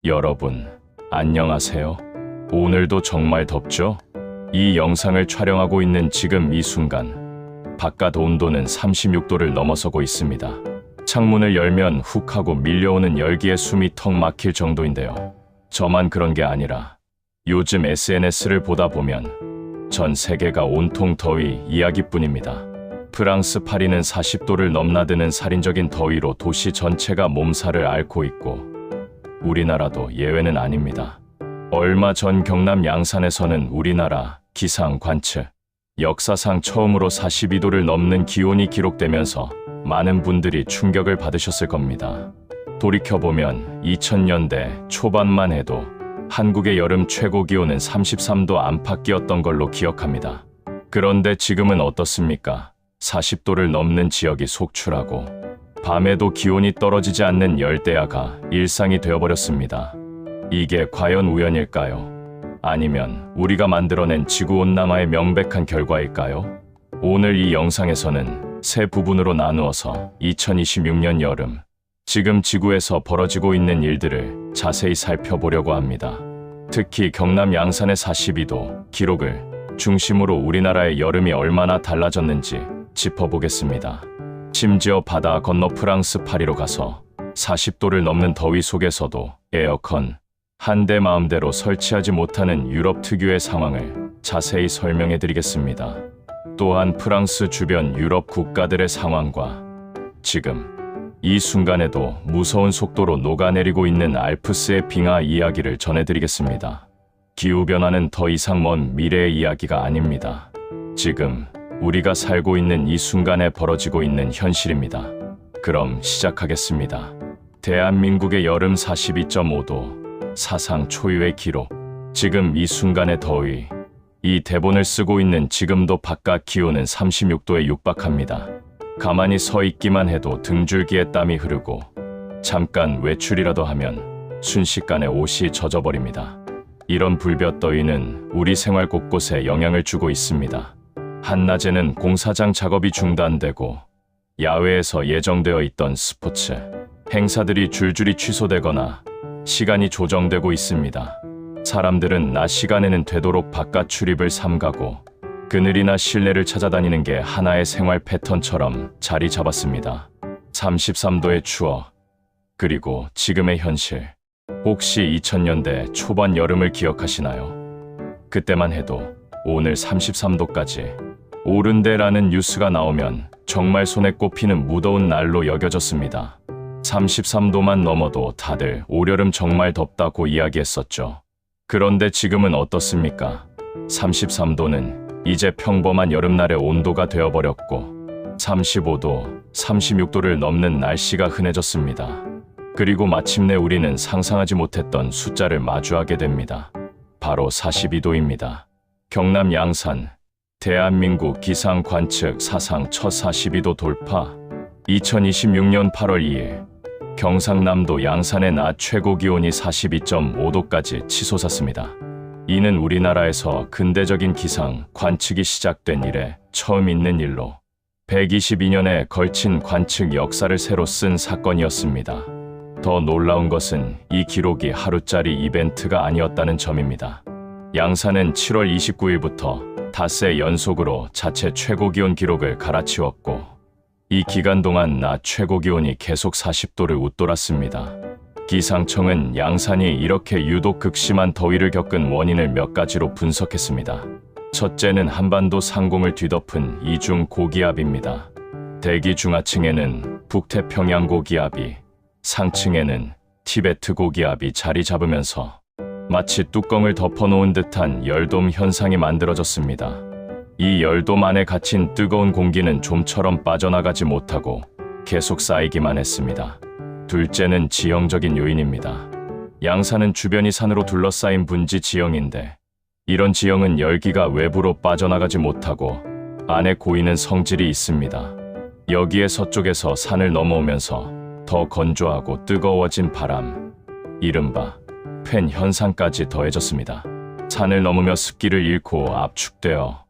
여러분, 안녕하세요. 오늘도 정말 덥죠? 이 영상을 촬영하고 있는 지금 이 순간, 바깥 온도는 36도를 넘어서고 있습니다. 창문을 열면 훅 하고 밀려오는 열기에 숨이 턱 막힐 정도인데요. 저만 그런 게 아니라 요즘 SNS를 보다 보면 전 세계가 온통 더위 이야기뿐입니다. 프랑스 파리는 40도를 넘나드는 살인적인 더위로 도시 전체가 몸살을 앓고 있고 우리나라도 예외는 아닙니다. 얼마 전 경남 양산에서는 우리나라 기상 관측 역사상 처음으로 42도를 넘는 기온이 기록되면서 많은 분들이 충격을 받으셨을 겁니다. 돌이켜보면 2000년대 초반만 해도 한국의 여름 최고 기온은 33도 안팎이었던 걸로 기억합니다. 그런데 지금은 어떻습니까? 40도를 넘는 지역이 속출하고 밤에도 기온이 떨어지지 않는 열대야가 일상이 되어버렸습니다. 이게 과연 우연일까요? 아니면 우리가 만들어낸 지구온난화의 명백한 결과일까요? 오늘 이 영상에서는 세 부분으로 나누어서 2026년 여름, 지금 지구에서 벌어지고 있는 일들을 자세히 살펴보려고 합니다. 특히 경남 양산의 42도 기록을 중심으로 우리나라의 여름이 얼마나 달라졌는지 짚어보겠습니다. 심지어 바다 건너 프랑스 파리로 가서 40도를 넘는 더위 속에서도 에어컨 한 대 마음대로 설치하지 못하는 유럽 특유의 상황을 자세히 설명해 드리겠습니다. 또한 프랑스 주변 유럽 국가들의 상황과 지금 이 순간에도 무서운 속도로 녹아내리고 있는 알프스의 빙하 이야기를 전해드리겠습니다. 기후변화는 더 이상 먼 미래의 이야기가 아닙니다. 지금 우리가 살고 있는 이 순간에 벌어지고 있는 현실입니다. 그럼 시작하겠습니다. 대한민국의 여름 42.5도, 사상 초유의 기록. 지금 이 순간의 더위. 이 대본을 쓰고 있는 지금도 바깥 기온은 36도에 육박합니다. 가만히 서 있기만 해도 등줄기에 땀이 흐르고 잠깐 외출이라도 하면 순식간에 옷이 젖어버립니다. 이런 불볕더위는 우리 생활 곳곳에 영향을 주고 있습니다. 한낮에는 공사장 작업이 중단되고 야외에서 예정되어 있던 스포츠, 행사들이 줄줄이 취소되거나 시간이 조정되고 있습니다. 사람들은 낮 시간에는 되도록 바깥 출입을 삼가고 그늘이나 실내를 찾아다니는 게 하나의 생활 패턴처럼 자리 잡았습니다. 33도의 추억, 그리고 지금의 현실. 혹시 2000년대 초반 여름을 기억하시나요? 그때만 해도 오늘 33도까지 오른대라는 뉴스가 나오면 정말 손에 꼽히는 무더운 날로 여겨졌습니다. 33도만 넘어도 다들 올여름 정말 덥다고 이야기했었죠. 그런데 지금은 어떻습니까? 33도는 이제 평범한 여름날의 온도가 되어버렸고 35도, 36도를 넘는 날씨가 흔해졌습니다. 그리고 마침내 우리는 상상하지 못했던 숫자를 마주하게 됩니다. 바로 42도입니다. 경남 양산, 대한민국 기상 관측 사상 첫 42도 돌파. 2026년 8월 2일 경상남도 양산의 낮 최고 기온이 42.5도까지 치솟았습니다. 이는 우리나라에서 근대적인 기상 관측이 시작된 이래 처음 있는 일로 122년에 걸친 관측 역사를 새로 쓴 사건이었습니다. 더 놀라운 것은 이 기록이 하루짜리 이벤트가 아니었다는 점입니다. 양산은 7월 29일부터 닷새 연속으로 자체 최고기온 기록을 갈아치웠고 이 기간 동안 낮 최고기온이 계속 40도를 웃돌았습니다. 기상청은 양산이 이렇게 유독 극심한 더위를 겪은 원인을 몇 가지로 분석했습니다. 첫째는 한반도 상공을 뒤덮은 이중 고기압입니다. 대기 중하층에는 북태평양 고기압이, 상층에는 티베트 고기압이 자리 잡으면서 마치 뚜껑을 덮어놓은 듯한 열돔 현상이 만들어졌습니다. 이 열돔 안에 갇힌 뜨거운 공기는 좀처럼 빠져나가지 못하고 계속 쌓이기만 했습니다. 둘째는 지형적인 요인입니다. 양산은 주변이 산으로 둘러싸인 분지 지형인데 이런 지형은 열기가 외부로 빠져나가지 못하고 안에 고이는 성질이 있습니다. 여기에 서쪽에서 산을 넘어오면서 더 건조하고 뜨거워진 바람, 이른바 팬 현상까지 더해졌습니다. 산을 넘으며 습기를 잃고 압축되어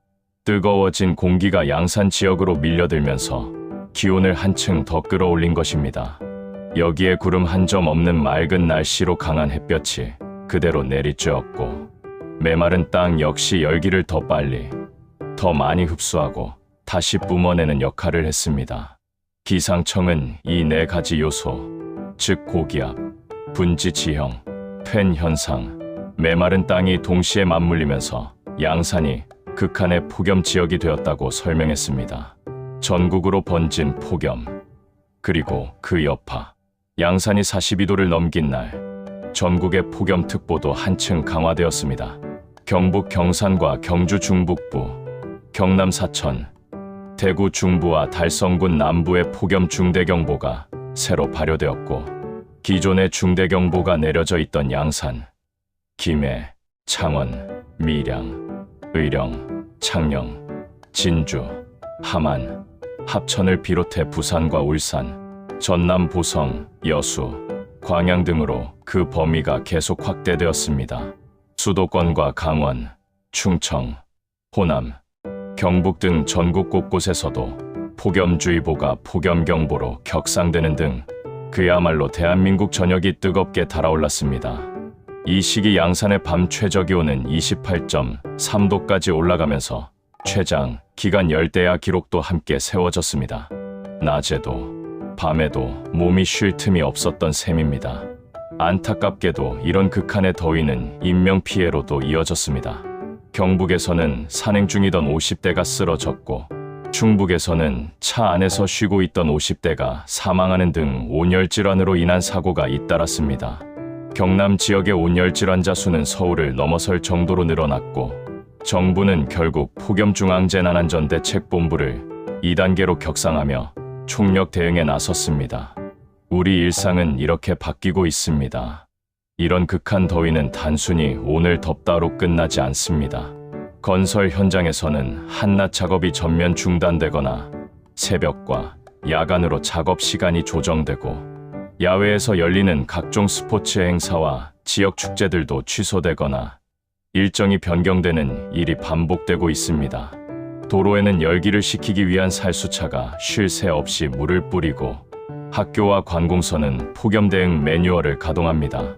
뜨거워진 공기가 양산 지역으로 밀려들면서 기온을 한층 더 끌어올린 것입니다. 여기에 구름 한 점 없는 맑은 날씨로 강한 햇볕이 그대로 내리쬐었고 메마른 땅 역시 열기를 더 빨리, 더 많이 흡수하고 다시 뿜어내는 역할을 했습니다. 기상청은 이 네 가지 요소, 즉 고기압, 분지 지형, 팬 현상, 메마른 땅이 동시에 맞물리면서 양산이 극한의 폭염 지역이 되었다고 설명했습니다. 전국으로 번진 폭염, 그리고 그 여파, 양산이 42도를 넘긴 날, 전국의 폭염특보도 한층 강화되었습니다. 경북 경산과 경주 중북부, 경남 사천, 대구 중부와 달성군 남부의 폭염 중대경보가 새로 발효되었고 기존의 중대경보가 내려져 있던 양산, 김해, 창원, 밀양, 의령, 창녕, 진주, 함안, 합천을 비롯해 부산과 울산, 전남 보성, 여수, 광양 등으로 그 범위가 계속 확대되었습니다. 수도권과 강원, 충청, 호남, 경북 등 전국 곳곳에서도 폭염주의보가 폭염경보로 격상되는 등 그야말로 대한민국 전역이 뜨겁게 달아올랐습니다. 이 시기 양산의 밤 최저기온은 28.3도까지 올라가면서 최장 기간 열대야 기록도 함께 세워졌습니다. 낮에도 밤에도 몸이 쉴 틈이 없었던 셈입니다. 안타깝게도 이런 극한의 더위는 인명피해로도 이어졌습니다. 경북에서는 산행 중이던 50대가 쓰러졌고 충북에서는 차 안에서 쉬고 있던 50대가 사망하는 등 온열질환으로 인한 사고가 잇따랐습니다. 경남 지역의 온열질환자 수는 서울을 넘어설 정도로 늘어났고 정부는 결국 폭염중앙재난안전대책본부를 2단계로 격상하며 총력 대응에 나섰습니다. 우리 일상은 이렇게 바뀌고 있습니다. 이런 극한 더위는 단순히 오늘 덥다로 끝나지 않습니다. 건설 현장에서는 한낮 작업이 전면 중단되거나 새벽과 야간으로 작업 시간이 조정되고 야외에서 열리는 각종 스포츠 행사와 지역 축제들도 취소되거나 일정이 변경되는 일이 반복되고 있습니다. 도로에는 열기를 식히기 위한 살수차가 쉴 새 없이 물을 뿌리고 학교와 관공서는 폭염 대응 매뉴얼을 가동합니다.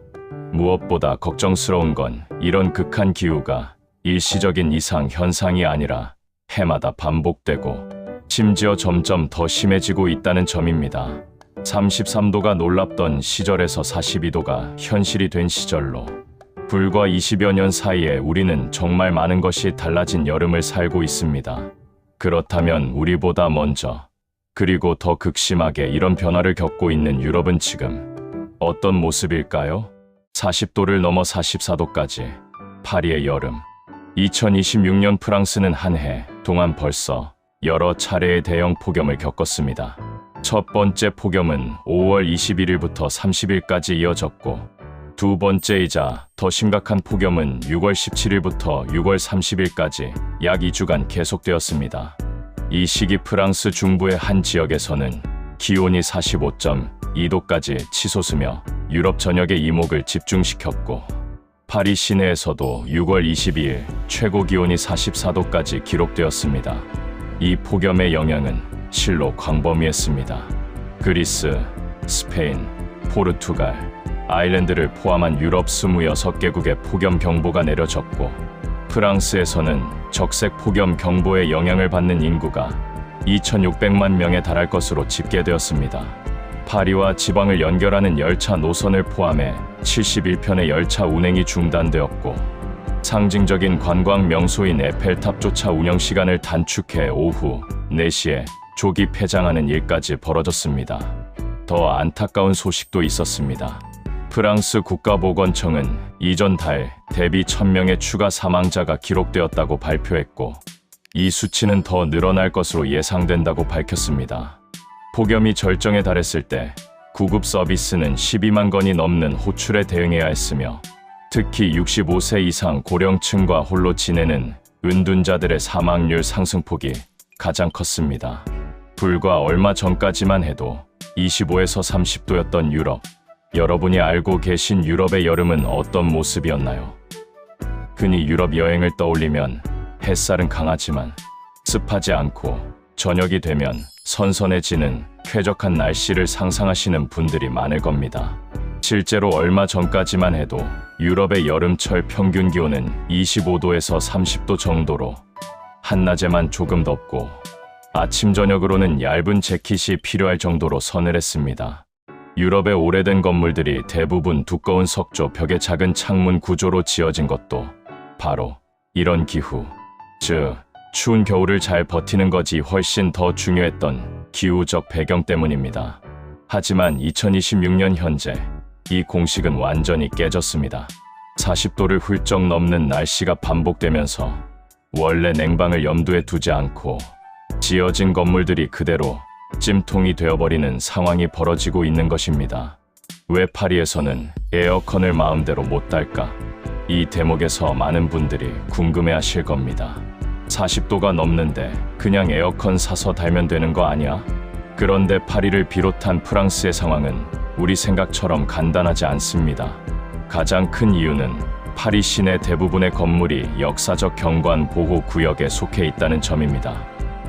무엇보다 걱정스러운 건 이런 극한 기후가 일시적인 이상 현상이 아니라 해마다 반복되고 심지어 점점 더 심해지고 있다는 점입니다. 33도가 놀랍던 시절에서 42도가 현실이 된 시절로 불과 20여 년 사이에 우리는 정말 많은 것이 달라진 여름을 살고 있습니다. 그렇다면 우리보다 먼저 그리고 더 극심하게 이런 변화를 겪고 있는 유럽은 지금 어떤 모습일까요? 40도를 넘어 44도까지 파리의 여름. 2026년 프랑스는 한 해 동안 벌써 여러 차례의 대형 폭염을 겪었습니다. 첫 번째 폭염은 5월 21일부터 30일까지 이어졌고 두 번째이자 더 심각한 폭염은 6월 17일부터 6월 30일까지 약 2주간 계속되었습니다. 이 시기 프랑스 중부의 한 지역에서는 기온이 45.2도까지 치솟으며 유럽 전역의 이목을 집중시켰고 파리 시내에서도 6월 22일 최고 기온이 44도까지 기록되었습니다. 이 폭염의 영향은 실로 광범위했습니다. 그리스, 스페인, 포르투갈, 아일랜드를 포함한 유럽 26개국에 폭염 경보가 내려졌고 프랑스에서는 적색 폭염 경보의 영향을 받는 인구가 2,600만 명에 달할 것으로 집계되었습니다. 파리와 지방을 연결하는 열차 노선을 포함해 71편의 열차 운행이 중단되었고 상징적인 관광 명소인 에펠탑조차 운영 시간을 단축해 오후 4시에 조기 폐장하는 일까지 벌어졌습니다. 더 안타까운 소식도 있었습니다. 프랑스 국가보건청은 이전 달 대비 1,000명의 추가 사망자가 기록되었다고 발표했고 이 수치는 더 늘어날 것으로 예상된다고 밝혔습니다. 폭염이 절정에 달했을 때 구급 서비스는 12만 건이 넘는 호출에 대응해야 했으며 특히 65세 이상 고령층과 홀로 지내는 은둔자들의 사망률 상승폭이 가장 컸습니다. 불과 얼마 전까지만 해도 25에서 30도였던 유럽. 여러분이 알고 계신 유럽의 여름은 어떤 모습이었나요? 흔히 유럽 여행을 떠올리면 햇살은 강하지만 습하지 않고 저녁이 되면 선선해지는 쾌적한 날씨를 상상하시는 분들이 많을 겁니다. 실제로 얼마 전까지만 해도 유럽의 여름철 평균 기온은 25도에서 30도 정도로 한낮에만 조금 덥고 아침 저녁으로는 얇은 재킷이 필요할 정도로 서늘했습니다. 유럽의 오래된 건물들이 대부분 두꺼운 석조 벽에 작은 창문 구조로 지어진 것도 바로 이런 기후, 즉 추운 겨울을 잘 버티는 것이 훨씬 더 중요했던 기후적 배경 때문입니다. 하지만 2026년 현재 이 공식은 완전히 깨졌습니다. 40도를 훌쩍 넘는 날씨가 반복되면서 원래 냉방을 염두에 두지 않고 지어진 건물들이 그대로 찜통이 되어버리는 상황이 벌어지고 있는 것입니다. 왜 파리에서는 에어컨을 마음대로 못 달까? 이 대목에서 많은 분들이 궁금해하실 겁니다. 40도가 넘는데 그냥 에어컨 사서 달면 되는 거 아니야? 그런데 파리를 비롯한 프랑스의 상황은 우리 생각처럼 간단하지 않습니다. 가장 큰 이유는 파리 시내 대부분의 건물이 역사적 경관 보호 구역에 속해 있다는 점입니다.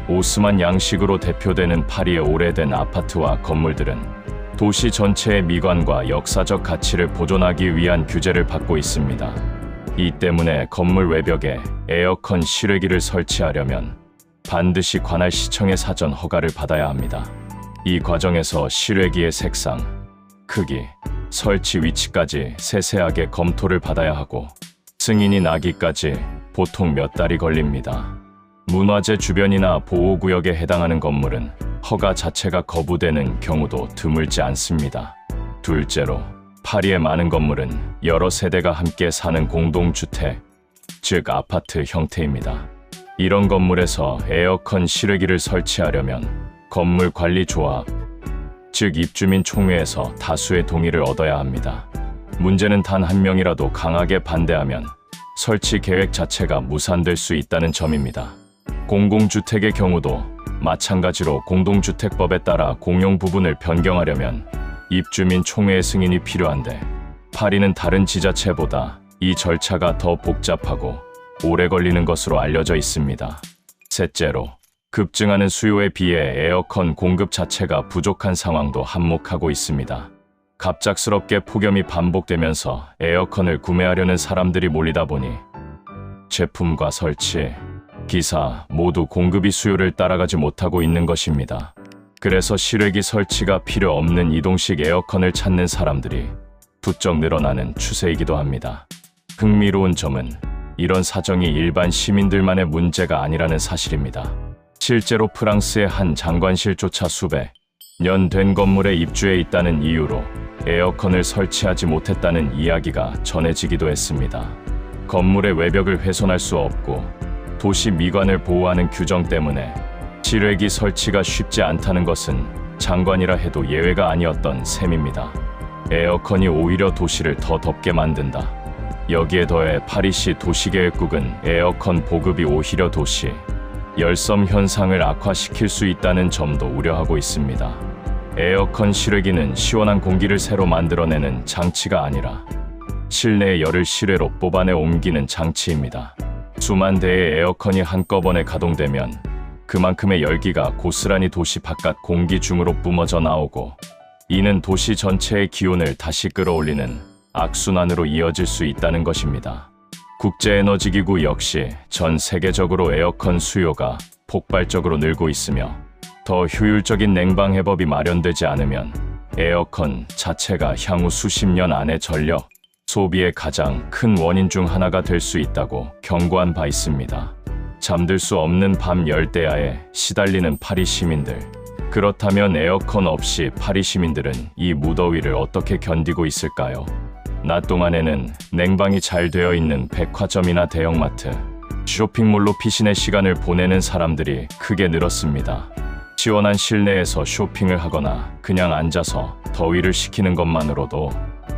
오스만 양식으로 대표되는 파리의 오래된 아파트와 건물들은 도시 전체의 미관과 역사적 가치를 보존하기 위한 규제를 받고 있습니다. 이 때문에 건물 외벽에 에어컨 실외기를 설치하려면 반드시 관할 시청의 사전 허가를 받아야 합니다. 이 과정에서 실외기의 색상, 크기, 설치 위치까지 세세하게 검토를 받아야 하고 승인이 나기까지 보통 몇 달이 걸립니다. 문화재 주변이나 보호구역에 해당하는 건물은 허가 자체가 거부되는 경우도 드물지 않습니다. 둘째로, 파리의 많은 건물은 여러 세대가 함께 사는 공동주택, 즉 아파트 형태입니다. 이런 건물에서 에어컨 실외기를 설치하려면 건물관리조합, 즉 입주민 총회에서 다수의 동의를 얻어야 합니다. 문제는 단 한 명이라도 강하게 반대하면 설치 계획 자체가 무산될 수 있다는 점입니다. 공공주택의 경우도 마찬가지로 공동주택법에 따라 공용 부분을 변경하려면 입주민 총회의 승인이 필요한데 파리는 다른 지자체보다 이 절차가 더 복잡하고 오래 걸리는 것으로 알려져 있습니다. 셋째로, 급증하는 수요에 비해 에어컨 공급 자체가 부족한 상황도 한몫하고 있습니다. 갑작스럽게 폭염이 반복되면서 에어컨을 구매하려는 사람들이 몰리다 보니 제품과 설치, 기사 모두 공급이 수요를 따라가지 못하고 있는 것입니다. 그래서 실외기 설치가 필요 없는 이동식 에어컨을 찾는 사람들이 부쩍 늘어나는 추세이기도 합니다. 흥미로운 점은 이런 사정이 일반 시민들만의 문제가 아니라는 사실입니다. 실제로 프랑스의 한 장관실조차 수백 년 된 건물에 입주해 있다는 이유로 에어컨을 설치하지 못했다는 이야기가 전해지기도 했습니다. 건물의 외벽을 훼손할 수 없고 도시 미관을 보호하는 규정 때문에 실외기 설치가 쉽지 않다는 것은 장관이라 해도 예외가 아니었던 셈입니다. 에어컨이 오히려 도시를 더 덥게 만든다. 여기에 더해 파리시 도시계획국은 에어컨 보급이 오히려 도시 열섬 현상을 악화시킬 수 있다는 점도 우려하고 있습니다. 에어컨 실외기는 시원한 공기를 새로 만들어내는 장치가 아니라 실내의 열을 실외로 뽑아내 옮기는 장치입니다. 수만 대의 에어컨이 한꺼번에 가동되면 그만큼의 열기가 고스란히 도시 바깥 공기 중으로 뿜어져 나오고 이는 도시 전체의 기온을 다시 끌어올리는 악순환으로 이어질 수 있다는 것입니다. 국제에너지기구 역시 전 세계적으로 에어컨 수요가 폭발적으로 늘고 있으며 더 효율적인 냉방 해법이 마련되지 않으면 에어컨 자체가 향후 수십 년 안에 전력 소비의 가장 큰 원인 중 하나가 될 수 있다고 경고한 바 있습니다. 잠들 수 없는 밤 열대야에 시달리는 파리 시민들. 그렇다면 에어컨 없이 파리 시민들은 이 무더위를 어떻게 견디고 있을까요? 낮 동안에는 냉방이 잘 되어 있는 백화점이나 대형마트, 쇼핑몰로 피신의 시간을 보내는 사람들이 크게 늘었습니다. 시원한 실내에서 쇼핑을 하거나 그냥 앉아서 더위를 식히는 것만으로도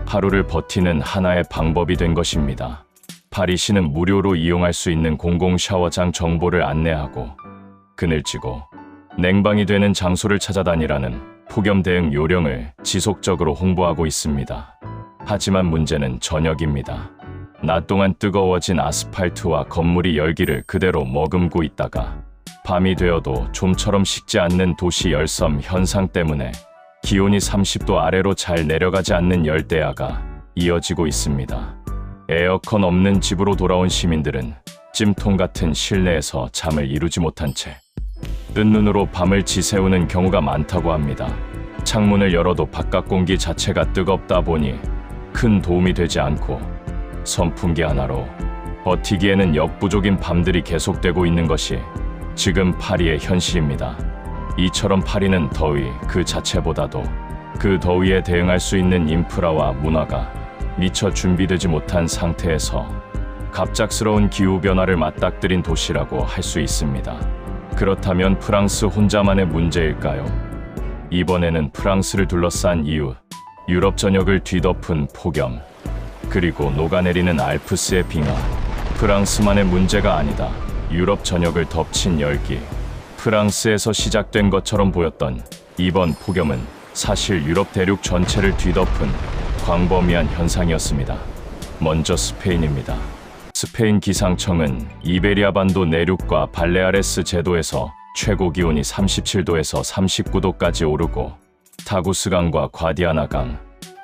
하루를 버티는 하나의 방법이 된 것입니다. 파리시는 무료로 이용할 수 있는 공공 샤워장 정보를 안내하고 그늘지고 냉방이 되는 장소를 찾아다니라는 폭염 대응 요령을 지속적으로 홍보하고 있습니다. 하지만 문제는 저녁입니다. 낮 동안 뜨거워진 아스팔트와 건물이 열기를 그대로 머금고 있다가 밤이 되어도 좀처럼 식지 않는 도시 열섬 현상 때문에 기온이 30도 아래로 잘 내려가지 않는 열대야가 이어지고 있습니다. 에어컨 없는 집으로 돌아온 시민들은 찜통 같은 실내에서 잠을 이루지 못한 채 뜬 눈으로 밤을 지새우는 경우가 많다고 합니다. 창문을 열어도 바깥 공기 자체가 뜨겁다 보니 큰 도움이 되지 않고 선풍기 하나로 버티기에는 역부족인 밤들이 계속되고 있는 것이 지금 파리의 현실입니다. 이처럼 파리는 더위 그 자체보다도 그 더위에 대응할 수 있는 인프라와 문화가 미처 준비되지 못한 상태에서 갑작스러운 기후변화를 맞닥뜨린 도시라고 할 수 있습니다. 그렇다면 프랑스 혼자만의 문제일까요? 이번에는 프랑스를 둘러싼 이유, 유럽 전역을 뒤덮은 폭염, 그리고 녹아내리는 알프스의 빙하. 프랑스만의 문제가 아니다. 유럽 전역을 덮친 열기. 프랑스에서 시작된 것처럼 보였던 이번 폭염은 사실 유럽 대륙 전체를 뒤덮은 광범위한 현상이었습니다. 먼저 스페인입니다. 스페인 기상청은 이베리아 반도 내륙과 발레아레스 제도에서 최고 기온이 37도에서 39도까지 오르고 타구스강과 과디아나강,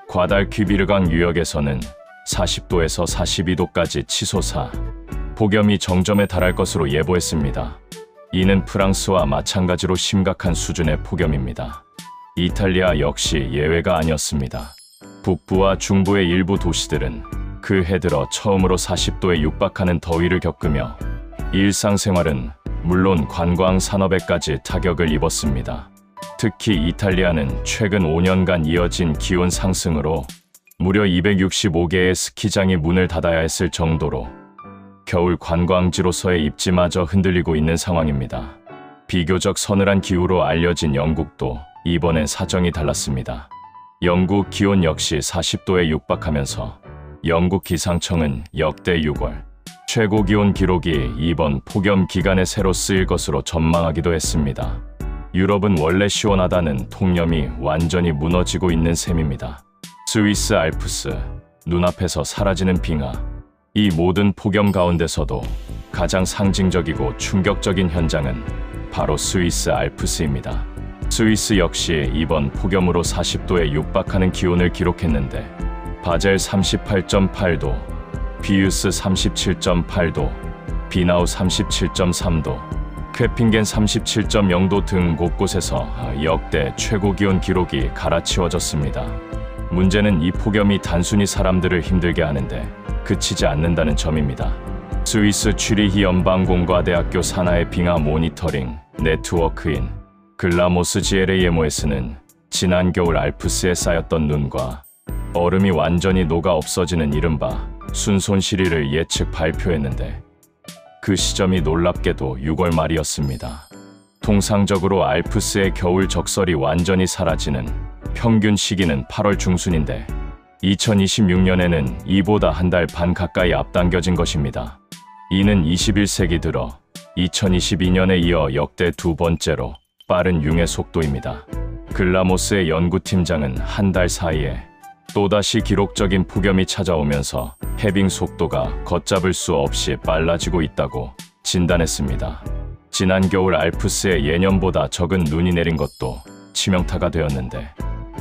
과달퀴비르강 유역에서는 40도에서 42도까지 치솟아 폭염이 정점에 달할 것으로 예보했습니다. 이는 프랑스와 마찬가지로 심각한 수준의 폭염입니다. 이탈리아 역시 예외가 아니었습니다. 북부와 중부의 일부 도시들은 그 해 들어 처음으로 40도에 육박하는 더위를 겪으며 일상생활은 물론 관광 산업에까지 타격을 입었습니다. 특히 이탈리아는 최근 5년간 이어진 기온 상승으로 무려 265개의 스키장이 문을 닫아야 했을 정도로 겨울 관광지로서의 입지마저 흔들리고 있는 상황입니다. 비교적 서늘한 기후로 알려진 영국도 이번엔 사정이 달랐습니다. 영국 기온 역시 40도에 육박하면서 영국 기상청은 역대 6월 최고 기온 기록이 이번 폭염 기간에 새로 쓰일 것으로 전망하기도 했습니다. 유럽은 원래 시원하다는 통념이 완전히 무너지고 있는 셈입니다. 스위스 알프스, 눈앞에서 사라지는 빙하. 이 모든 폭염 가운데서도 가장 상징적이고 충격적인 현장은 바로 스위스 알프스입니다. 스위스 역시 이번 폭염으로 40도에 육박하는 기온을 기록했는데 바젤 38.8도, 비유스 37.8도, 비나우 37.3도, 쾌핑겐 37.0도 등 곳곳에서 역대 최고 기온 기록이 갈아치워졌습니다. 문제는 이 폭염이 단순히 사람들을 힘들게 하는데 그치지 않는다는 점입니다. 스위스 취리히 연방공과대학교 산하의 빙하 모니터링 네트워크인 글라모스 GLAMOS는 지난 겨울 알프스에 쌓였던 눈과 얼음이 완전히 녹아 없어지는 이른바 순손실이를 예측 발표했는데 그 시점이 놀랍게도 6월 말이었습니다. 통상적으로 알프스의 겨울 적설이 완전히 사라지는 평균 시기는 8월 중순인데 2026년에는 이보다 한 달 반 가까이 앞당겨진 것입니다. 이는 21세기 들어 2022년에 이어 역대 두 번째로 빠른 융의 속도입니다. 글라모스의 연구팀장은 한 달 사이에 또다시 기록적인 폭염이 찾아오면서 해빙 속도가 걷잡을 수 없이 빨라지고 있다고 진단했습니다. 지난 겨울 알프스에 예년보다 적은 눈이 내린 것도 치명타가 되었는데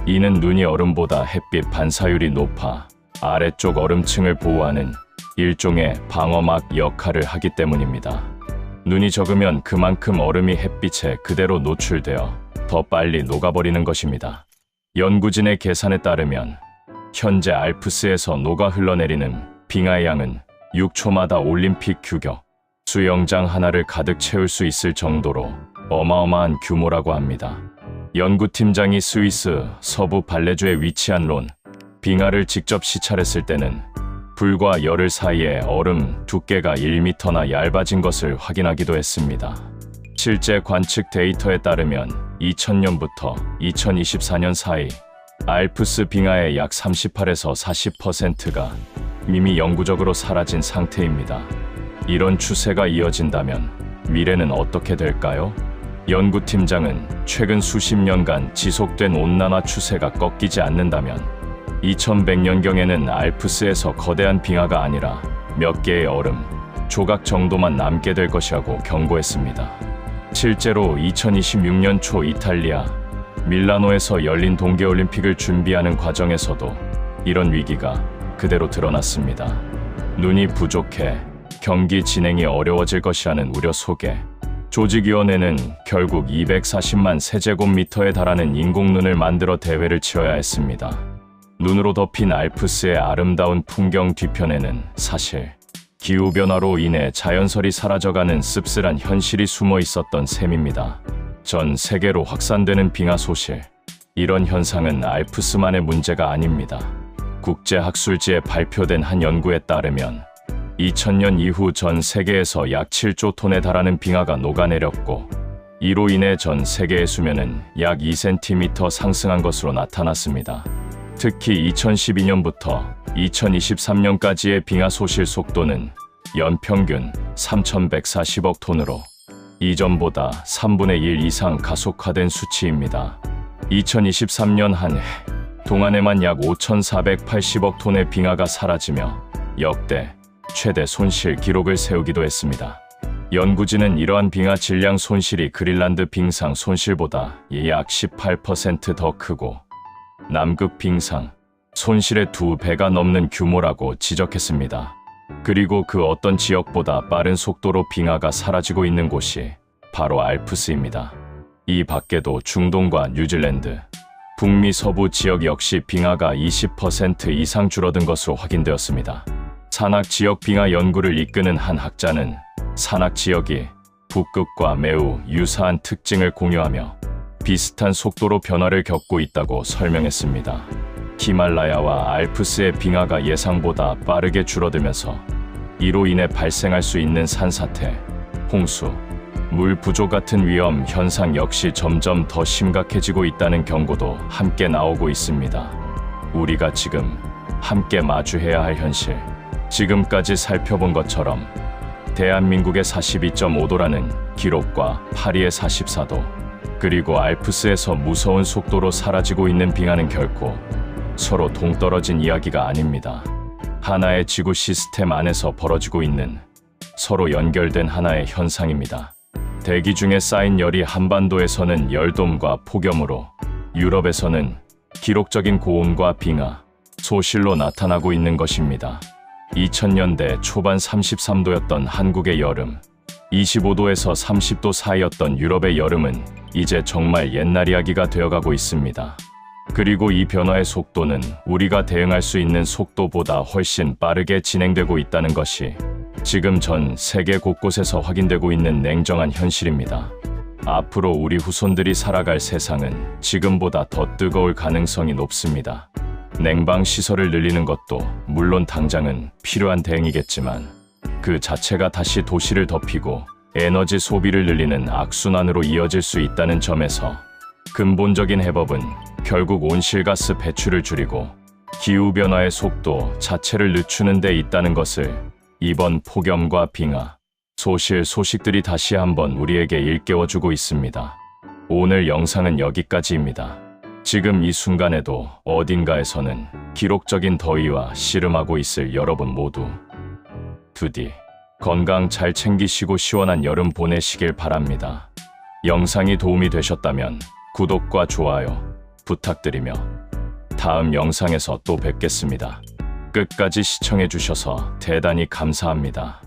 이는 눈이 얼음보다 햇빛 반사율이 높아 아래쪽 얼음층을 보호하는 일종의 방어막 역할을 하기 때문입니다. 눈이 적으면 그만큼 얼음이 햇빛에 그대로 노출되어 더 빨리 녹아버리는 것입니다. 연구진의 계산에 따르면 현재 알프스에서 녹아 흘러내리는 빙하의 양은 6초마다 올림픽 규격 수영장 하나를 가득 채울 수 있을 정도로 어마어마한 규모라고 합니다. 연구팀장이 스위스 서부 발레주에 위치한 론 빙하를 직접 시찰했을 때는 불과 열흘 사이에 얼음 두께가 1m나 얇아진 것을 확인하기도 했습니다. 실제 관측 데이터에 따르면 2000년부터 2024년 사이 알프스 빙하의 약 38에서 40%가 이미 영구적으로 사라진 상태입니다. 이런 추세가 이어진다면 미래는 어떻게 될까요? 연구팀장은 최근 수십 년간 지속된 온난화 추세가 꺾이지 않는다면 2100년경에는 알프스에서 거대한 빙하가 아니라 몇 개의 얼음, 조각 정도만 남게 될 것이라고 경고했습니다. 실제로 2026년 초 이탈리아 밀라노에서 열린 동계올림픽을 준비하는 과정에서도 이런 위기가 그대로 드러났습니다. 눈이 부족해 경기 진행이 어려워질 것이라는 우려 속에 조직위원회는 결국 240만 세제곱미터에 달하는 인공눈을 만들어 대회를 치러야 했습니다. 눈으로 덮인 알프스의 아름다운 풍경 뒤편에는 사실 기후변화로 인해 자연설이 사라져가는 씁쓸한 현실이 숨어 있었던 셈입니다. 전 세계로 확산되는 빙하 소실. 이런 현상은 알프스만의 문제가 아닙니다. 국제학술지에 발표된 한 연구에 따르면 2000년 이후 전 세계에서 약 7조 톤에 달하는 빙하가 녹아내렸고 이로 인해 전 세계의 수면은 약 2cm 상승한 것으로 나타났습니다. 특히 2012년부터 2023년까지의 빙하 소실 속도는 연평균 3,140억 톤으로 이전보다 3분의 1 이상 가속화된 수치입니다. 2023년 한 해 동안에만 약 5,480억 톤의 빙하가 사라지며 역대 최대 손실 기록을 세우기도 했습니다. 연구진은 이러한 빙하 질량 손실이 그린란드 빙상 손실보다 약 18% 더 크고 남극 빙상 손실의 2배가 넘는 규모라고 지적했습니다. 그리고 그 어떤 지역보다 빠른 속도로 빙하가 사라지고 있는 곳이 바로 알프스입니다. 이 밖에도 중동과 뉴질랜드, 북미 서부 지역 역시 빙하가 20% 이상 줄어든 것으로 확인되었습니다. 산악 지역 빙하 연구를 이끄는 한 학자는 산악 지역이 북극과 매우 유사한 특징을 공유하며 비슷한 속도로 변화를 겪고 있다고 설명했습니다. 히말라야와 알프스의 빙하가 예상보다 빠르게 줄어들면서 이로 인해 발생할 수 있는 산사태, 홍수, 물 부족 같은 위험 현상 역시 점점 더 심각해지고 있다는 경고도 함께 나오고 있습니다. 우리가 지금 함께 마주해야 할 현실, 지금까지 살펴본 것처럼 대한민국의 42.5도라는 기록과 파리의 44도, 그리고 알프스에서 무서운 속도로 사라지고 있는 빙하는 결코 서로 동떨어진 이야기가 아닙니다. 하나의 지구 시스템 안에서 벌어지고 있는 서로 연결된 하나의 현상입니다. 대기 중에 쌓인 열이 한반도에서는 열돔과 폭염으로, 유럽에서는 기록적인 고온과 빙하, 소실로 나타나고 있는 것입니다. 2000년대 초반 33도였던 한국의 여름, 25도에서 30도 사이였던 유럽의 여름은 이제 정말 옛날 이야기가 되어가고 있습니다. 그리고 이 변화의 속도는 우리가 대응할 수 있는 속도보다 훨씬 빠르게 진행되고 있다는 것이 지금 전 세계 곳곳에서 확인되고 있는 냉정한 현실입니다. 앞으로 우리 후손들이 살아갈 세상은 지금보다 더 뜨거울 가능성이 높습니다. 냉방 시설을 늘리는 것도 물론 당장은 필요한 대응이겠지만 그 자체가 다시 도시를 덮이고 에너지 소비를 늘리는 악순환으로 이어질 수 있다는 점에서 근본적인 해법은 결국 온실가스 배출을 줄이고 기후변화의 속도 자체를 늦추는 데 있다는 것을 이번 폭염과 빙하, 소실 소식들이 다시 한번 우리에게 일깨워주고 있습니다. 오늘 영상은 여기까지입니다. 지금 이 순간에도 어딘가에서는 기록적인 더위와 씨름하고 있을 여러분 모두 부디 건강 잘 챙기시고 시원한 여름 보내시길 바랍니다. 영상이 도움이 되셨다면 구독과 좋아요 부탁드리며 다음 영상에서 또 뵙겠습니다. 끝까지 시청해주셔서 대단히 감사합니다.